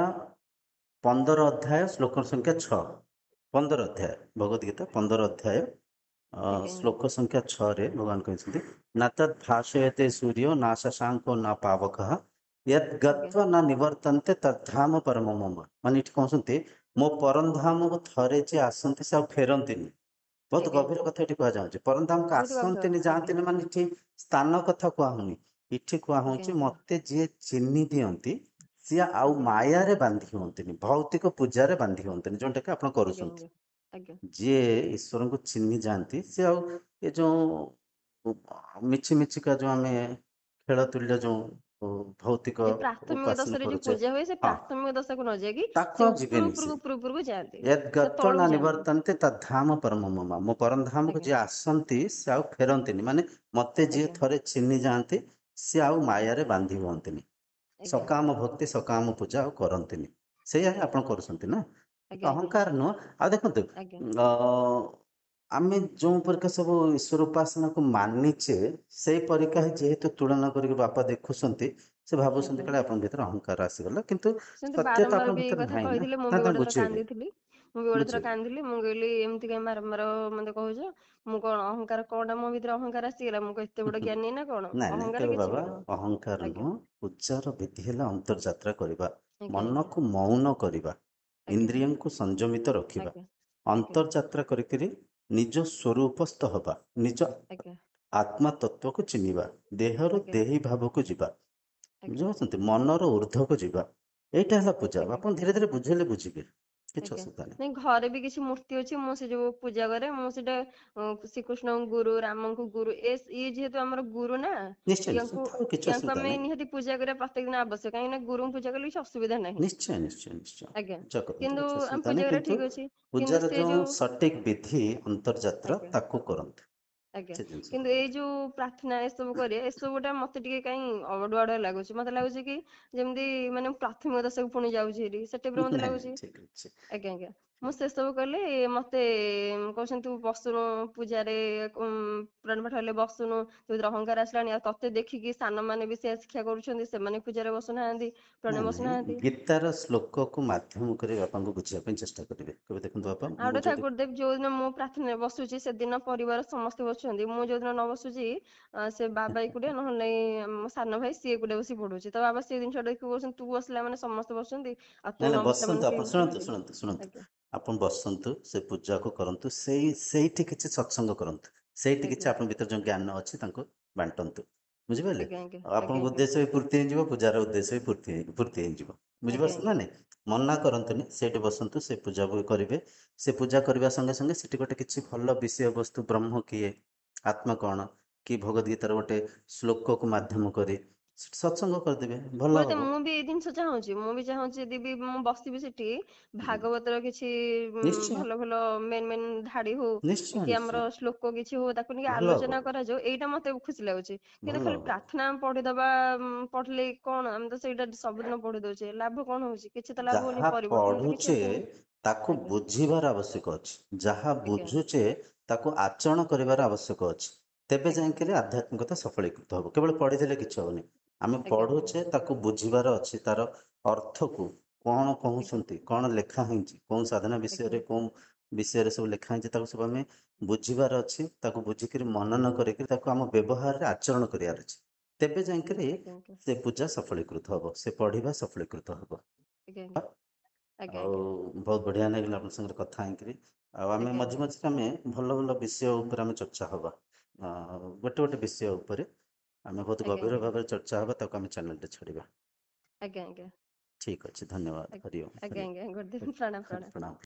15 ଅଧ୍ୟାୟ ଶ୍ଲୋକ ସଂଖ୍ୟା 6। 15 ଅଧ୍ୟାୟ ଭଗବତ ଗୀତା 15 ଅଧ୍ୟାୟ ଆଜ୍ଞା ଆଜ୍ଞା ଶ୍ଲୋକ ସଂଖ୍ୟା 6ରେ ଭଗବାନ କହିଛନ୍ତି, ନା ତଦ୍ ଭାଷୟତେ ସୂର୍ଯ୍ୟ ନା ଶଶାଙ୍କୋ ନା ପାବକଃ ୟଦ୍ ଆଜ୍ଞା ଗତ୍ୱା ନା ନିବର୍ତ୍ତନ୍ତେ ତଦ୍ଧାମ ପରମଂ ମମ। ମାନେ ଏଠି କହୁଛନ୍ତି, ମୋ ପରମଧାମକୁ ଥରେ ଯିଏ ଆସନ୍ତି, ସେ ଆଉ ଫେରନ୍ତିନି। ବହୁତ ଆଜ୍ଞା ଗଭୀର କଥା ଏଠି କୁହାଯାଉଛି। ପରମଧାମକୁ ବହୁତ ଗଭୀର ଆସନ୍ତିନି, ଆଜ୍ଞା ଯାଆନ୍ତିନି, ମାନେ ଏଠି ସ୍ଥାନ କଥା କୁହା ହଉନି। ଏଠି କୁହା ଆଜ୍ଞା ହଉଛି, ଆଜ୍ଞା ମତେ ଯିଏ ଚିହ୍ନି ଦିଅନ୍ତି, ସିଏ ଆଉ ଆଜ୍ଞା ମାୟାରେ ବାନ୍ଧି ହୁଅନ୍ତିନି, ଭୌତିକ ପୂଜାରେ ବାନ୍ଧି ହୁଅନ୍ତିନି, ଯୋଉଟା କି ଆପଣ ଆଜ୍ଞା କରୁଛନ୍ତି। ଆଜ୍ଞା ଆଜ୍ଞା ଯିଏ ଈଶ୍ୱରଙ୍କୁ ଚିହ୍ନି ଯାଆନ୍ତି, ସେ ଆଉ ଏ ଯୋଉ ମିଛି ମିଛିକା ଯୋଉ ଆମେ ଖେଳ ତୁଲ୍ୟ ଯୋଉ ଭୌତିକ ଯୋଉ ପ୍ରାଥମିକ ଉପାସନା ଦଶାରେ ଯୋଉ କରୁଛେ, ପୂଜା ହୁଏ, ସେ ହଁ, ପ୍ରାଥମିକ ଦଶାକୁ ନ ଯାଇକି ତାକୁ ସେ ଆଉ ଉପରୁ ଯିବେନି ସେ। ଉପରକୁ ଉପରୁ ଉପରକୁ ଯାଆନ୍ତି। ୟଦ୍ ତା ଗତ୍ୱା ତଳକୁ ନା ଯାଆନ୍ତି। ନିବର୍ତ୍ତନ୍ତେ ତଦ୍ଧାମ ପରମଂ ମମ। ମୋ ପରମଧାମକୁ ଆଜ୍ଞା ଯିଏ ଆସନ୍ତି, ସେ ଆଉ ଫେରନ୍ତିନି। ମାନେ ମତେ ଯିଏ ଆଜ୍ଞା ଥରେ ଚିହ୍ନି ଯାଆନ୍ତି, ସିଏ ଆଉ ମାୟାରେ ବାନ୍ଧି ହୁଅନ୍ତିନି। ଆଜ୍ଞା ସକାମ ଭକ୍ତି, ସକାମ ପୂଜା ଆଉ କରନ୍ତିନି। ସେଇଆ ହିଁ ଆଜ୍ଞା ଆପଣ କରୁଛନ୍ତି ନା। ଆଜ୍ଞା ଆଜ୍ଞା ଅହଂକାର ନୁହଁ। ଆଉ ଦେଖନ୍ତୁ, ଆଜ୍ଞା ଅ ଆମେ ଯୋଉ ପରିକା ସବୁ ଈଶ୍ୱର ଉପାସନାକୁ ମାନିଛେ, ସେଇ ପରିକା ହିଁ ଯେହେତୁ ତୁଳନା କରିକି ବାପା ଦେଖୁଛନ୍ତି, ସେ ଭାବୁଛନ୍ତି ଆଜ୍ଞା କାଳେ ଆପଣଙ୍କ ଭିତରେ ଅହଂକାର ଆସିଗଲା, କିନ୍ତୁ ସେମିତି ସତ୍ୟ ତ ବାରମ୍ବାର ଆପଣଙ୍କ ବି ଏଇ ଭିତରେ କଥା ନାହିଁ ନା। କହିଥିଲେ। ମୁଁ ନା ବି ତାଙ୍କୁ ଗୋଟେ ଥର ବୁଝେଇବେ କାନ୍ଦିଥିଲି। ମୁଁ ବି ଗୋଟେ ଥର ବୁଝେଇବେ କାନ୍ଦିଲି। ମୁଁ କହିଲି ଏମିତି କାଇଁ ବାରମ୍ବାର ମତେ କହୁଛ। ମୁଁ କଣ ଅହଂକାର, କଣଟା ମୋ ଭିତରେ ଅହଂକାର ଆସିଗଲା, ମୁଁ କଣ ଏତେ ବଡ ଜ୍ଞାନୀ ନା କଣ? ନାଇଁ ନାଇଁ ଅହଂକାର କେବେ କିଛି ବାବା ବି ନୁହଁ। ଅହଂକାର ଆଜ୍ଞା ନୁହଁ। ପୂଜାର ବିଧି ହେଲା ଅନ୍ତର୍ଯାତ୍ରା କରିବା, ଆଜ୍ଞା ଆଜ୍ଞା ମନକୁ ମୌନ କରିବା, ଆଜ୍ଞା ଇନ୍ଦ୍ରିୟଙ୍କୁ ସଂଯମିତ ରଖିବା, ଆଜ୍ଞା ଆଜ୍ଞା ଅନ୍ତର୍ଯାତ୍ରା କରିକିରି ନିଜ ସ୍ୱରୂପସ୍ଥ ହବା, ନିଜ ଆଜ୍ଞା ଆତ୍ମା ତତ୍ଵକୁ ଚିହ୍ନିବା, ଦେହରୁ ଆଜ୍ଞା ଦେହୀ ଭାବକୁ ଯିବା, ଆଜ୍ଞା ବୁଝିପାରୁଛନ୍ତି, ମନର ଊର୍ଦ୍ଧ୍ୱକୁ ଯିବା। ଏଇଟା ହେଲା ପୂଜା। ଆଜ୍ଞା ଆପଣ ଧୀରେ ଧୀରେ ବୁଝେଇଲେ ବୁଝିବେ। କିଛି ଆଜ୍ଞା। ଅସୁବିଧା ନାହିଁ। ନାଇଁ ଘରେ ବି କିଛି ମୂର୍ତ୍ତି ଅଛି, ମୁଁ ସେ ଯୋଉ ପୂଜା କରେ, ମୁଁ ସେଟା ଶ୍ରୀକୃଷ୍ଣଙ୍କୁ ଗୁରୁ, ରାମଙ୍କୁ ଗୁରୁ, ଇଏ ଯେହେତୁ ଆମର ଗୁରୁ ନା, ନିଶ୍ଚୟ ନିଶ୍ଚୟ ୟାଙ୍କୁ ଥାଉ, କିଛି ୟାଙ୍କୁ ଅସୁବିଧା ଆମେ ନାହିଁ। ନିହାତି ପୂଜା କରିବା ପ୍ରତ୍ୟେକ ଦିନ ଆବଶ୍ୟକ, କାହିଁକି ନା ଗୁରୁଙ୍କୁ ପୂଜା କଲେ କିଛି ଅସୁବିଧା ନାହିଁ। ନିଶ୍ଚୟ ନିଶ୍ଚୟ ନିଶ୍ଚୟ ଆଜ୍ଞା। ପୂଜା କରନ୍ତୁ, କିନ୍ତୁ କିଛି ଆମେ ଅସୁବିଧା ପୂଜା ନାହିଁ, କରିବା କିନ୍ତୁ ଠିକ ଅଛି, କିନ୍ତୁ ପୂଜାର ସେ ଯୋଉ ଯୋଉ ସଠିକ ବିଧି ଅନ୍ତର୍ଜାତର ଆଜ୍ଞା ତାକୁ କରନ୍ତୁ, ଆଜ୍ଞା। ସେ ଜିନିଷ କିନ୍ତୁ ଏଇ କରନ୍ତୁ। ଯୋଉ ପ୍ରାର୍ଥନା ଏସବୁ କରିବା, ଏସବୁଟା ମତେ ଟିକେ କାଇଁ ଅଡୁଆ ଅଡୁଆ ଲାଗୁଛି। ମତେ ଲାଗୁଛି କି ଯେମିତି ମାନେ ପ୍ରାଥମିକ ଦଶକୁ ପୁଣି ଯାଉଛି ହେରି, ସେ ଟାଇପର ମତେ ନାଇଁ ନାଇଁ ଲାଗୁଛି। ଠିକ ଅଛି। ଆଜ୍ଞା ଆଜ୍ଞା। ମୁଁ ସେସବୁ କଲେ ମତେ କହୁଛନ୍ତି ତୁ ବସୁନୁ ପୂଜାରେ, ପୁରାଣ ପାଠ ହେଲେ ବସୁନୁ, ତୁ ଅହଙ୍କାର ଆସିଲାଣି, ଆଉ ତତେ ଦେଖିକି ସାନମାନେ ବି ସେ ଶିକ୍ଷା କରୁଛନ୍ତି, ସେମାନେ ପୂଜାରେ ବସୁନାହାନ୍ତି, ପୁରାଣରେ ନାଇଁ ନାଇଁ ବସୁନାହାନ୍ତି। ଗୀତାର ଶ୍ଲୋକକୁ ମାଧ୍ୟମ କରି ବାପାଙ୍କୁ ବୁଝିବା ପାଇଁ ଚେଷ୍ଟା କରିବେ, କେବେ ଦେଖନ୍ତୁ ବାପା ଆଉ ମୁଁ ଗୋଟେ ଥାଏ ଯଦି ଗୁରୁଦେବ, ଯୋଉଦିନ ମୁଁ ପ୍ରାର୍ଥନାରେ ବସୁଛି ସେଦିନ ପରିବାର ସମସ୍ତେ ବସୁଛନ୍ତି, ମୁଁ ଯୋଉଦିନ ନ ବସୁଛି ସେ ବାବା ଏକୁଟିଆ, ନହେଲେ ନାଇଁ ମୋ ସାନ ଭାଇ ସିଏ ଏକୁଟିଆ ବସି ପଢୁଛି, ତ ବାବା ସେ ଜିନିଷଟା ଦେଖି କହୁଛନ୍ତି ତୁ ବସିଲା ମାନେ ସମସ୍ତେ ବସୁଛନ୍ତି, ଆଉ ତୁ ନାଇଁ ନାଇଁ ନ ବସିଲା ବସନ୍ତୁ, ମାନେ କେହି ଆପଣ ଶୁଣନ୍ତୁ ବସୁନାହାନ୍ତି। ଶୁଣନ୍ତୁ ଶୁଣନ୍ତୁ, ଆଜ୍ଞା ଆପଣ ବସନ୍ତୁ, ସେ ପୂଜାକୁ କରନ୍ତୁ, ସେଇଠି କିଛି ସତ୍ସଙ୍ଗ କରନ୍ତୁ, ସେଇଠି କିଛି ଆଜ୍ଞା ଆପଣଙ୍କ ଭିତରେ ଯୋଉ ଜ୍ଞାନ ଅଛି ତାଙ୍କୁ ବାଣ୍ଟନ୍ତୁ, ବୁଝିପାରିଲେ? ଆଜ୍ଞା ଆଜ୍ଞା ଆଉ ଆଜ୍ଞା ଆପଣଙ୍କ ଉଦ୍ଦେଶ୍ୟ ବି ପୂର୍ତ୍ତି ହେଇଯିବ, ପୂଜାର ଉଦ୍ଦେଶ୍ୟ ବି ପୂର୍ତ୍ତି ହେଇଯିବ, ଆଜ୍ଞା ବୁଝିପାରୁଛନ୍ତି ନା ଆଜ୍ଞା ନାଇଁ? ମନା କରନ୍ତୁନି, ସେଇଠି ବସନ୍ତୁ, ସେ ପୂଜା କରିବେ। ସେ ପୂଜା କରିବା ସଙ୍ଗେ ସଙ୍ଗେ ସେଠି ଗୋଟେ କିଛି ଭଲ ବିଷୟ ବସ୍ତୁ, ବ୍ରହ୍ମ କିଏ, ଆତ୍ମା କଣ, କି ଭଗବଦ୍ ଗୀତାର ଗୋଟେ ଶ୍ଲୋକକୁ ମାଧ୍ୟମ କରି ସେଠି ସତ୍ସଙ୍ଗ କରିଦେବେ, ଭଲ ବୋଧେ ହବ। ମୁଁ ବି ଏଇ ଜିନିଷ ଚାହୁଁଛି, ମୁଁ ବି ଚାହୁଁଛି ଯଦି ବି ମୁଁ ବସିବି ସେଠି, ହୁଁ, ଭାଗବତର କିଛି ନିଶ୍ଚୟ ଭଲ ଭଲ ମେନ୍ ଧାଡି ହଉ, ନିଶ୍ଚୟ କି ନିଶ୍ଚୟ ଆମର ଶ୍ଲୋକ କିଛି ହଉ, ତାକୁ ନେଇକି ଭଲ ହବ, ଆଲୋଚନା କରାଯାଉ, ଏଇଟା ମତେ ଖୁସି ଲାଗୁଛି। କିନ୍ତୁ ଭଲ ଖାଲି ହବ। ପ୍ରାର୍ଥନା ପଢିଦବା, ପଢିଲେ କଣ, ଆମେ ତ ସେଇଟା ସବୁଦିନ ପଢି ଦଉଛେ, ଲାଭ କଣ ହଉଛି? କିଛି ତ ଲାଭ ହଉନି, ଯାହା ପରିବର୍ତ୍ତନ ତ କିଛି ପଢୁଛେ ଆସୁନି। ତାକୁ ଆଜ୍ଞା ବୁଝିବାର ଆବଶ୍ୟକ ଅଛି, ଯାହା ଆଜ୍ଞା ବୁଝୁଛେ ତାକୁ ଆଚରଣ କରିବାର ଆବଶ୍ୟକ ଅଛି, ତେବେ ଆଜ୍ଞା ଯାଇକରି ଆଧ୍ୟାତ୍ମିକତା ସଫଳୀକୃତ ହବ। କେବଳ ପଢିଦେଲେ କିଛି ହବନି, ଆମେ ଆଜ୍ଞା ପଢୁଛେ ତାକୁ ବୁଝିବାର ଅଛି, ତାର ଅର୍ଥକୁ କଣ ଆଜ୍ଞା କହୁଛନ୍ତି, କଣ ଲେଖା ହେଇଛି, କୋଉ ସାଧନା ଆଜ୍ଞା ବିଷୟରେ, କୋଉ ବିଷୟରେ ସବୁ ଲେଖା ହେଇଛି, ତାକୁ ସବୁ ଆମେ ବୁଝିବାର ଅଛି, ତାକୁ ବୁଝିକିରି ମନନ କରିକିରି ତାକୁ ଆମ ବ୍ୟବହାରରେ ଆଚରଣ କରିବାର ଅଛି, ତେବେ ଯାଇକରି ଆଜ୍ଞା ଆଜ୍ଞା ସେ ପୂଜା ସଫଳୀକୃତ ହବ, ସେ ପଢିବା ସଫଳୀକୃତ ହବ। ଆଜ୍ଞା ଆଜ୍ଞା ଆଜ୍ଞା ଆଉ ବହୁତ ବଢିଆ ଲାଗିଲା ଆପଣଙ୍କ ସାଙ୍ଗରେ କଥା ହେଇକିରି। ଆଉ ଆମେ ଆଜ୍ଞା ମଝି ମଝିରେ ଆମେ ଭଲ ଭଲ ବିଷୟ ଉପରେ ଆମେ ଚର୍ଚ୍ଚା ହବା, ଗୋଟେ ଗୋଟେ ବିଷୟ ଉପରେ ଆମେ ବହୁତ ଆଜ୍ଞା ଗଭୀର ଭାବରେ ଚର୍ଚ୍ଚା ହବା, ତାକୁ ଆମେ ଚ୍ୟାନେଲରେ ଛାଡ଼ିବା। ଆଜ୍ଞା ଆଜ୍ଞା ଠିକ ଅଛି, ଧନ୍ୟବାଦ, ହରି ଓମ୍ ଆଜ୍ଞା ହରି ଆଜ୍ଞା ଓମ୍, ଗୁରୁଦେବ ପ୍ରଣାମ ପ୍ରଣାମ। ପ୍ରଣାମ।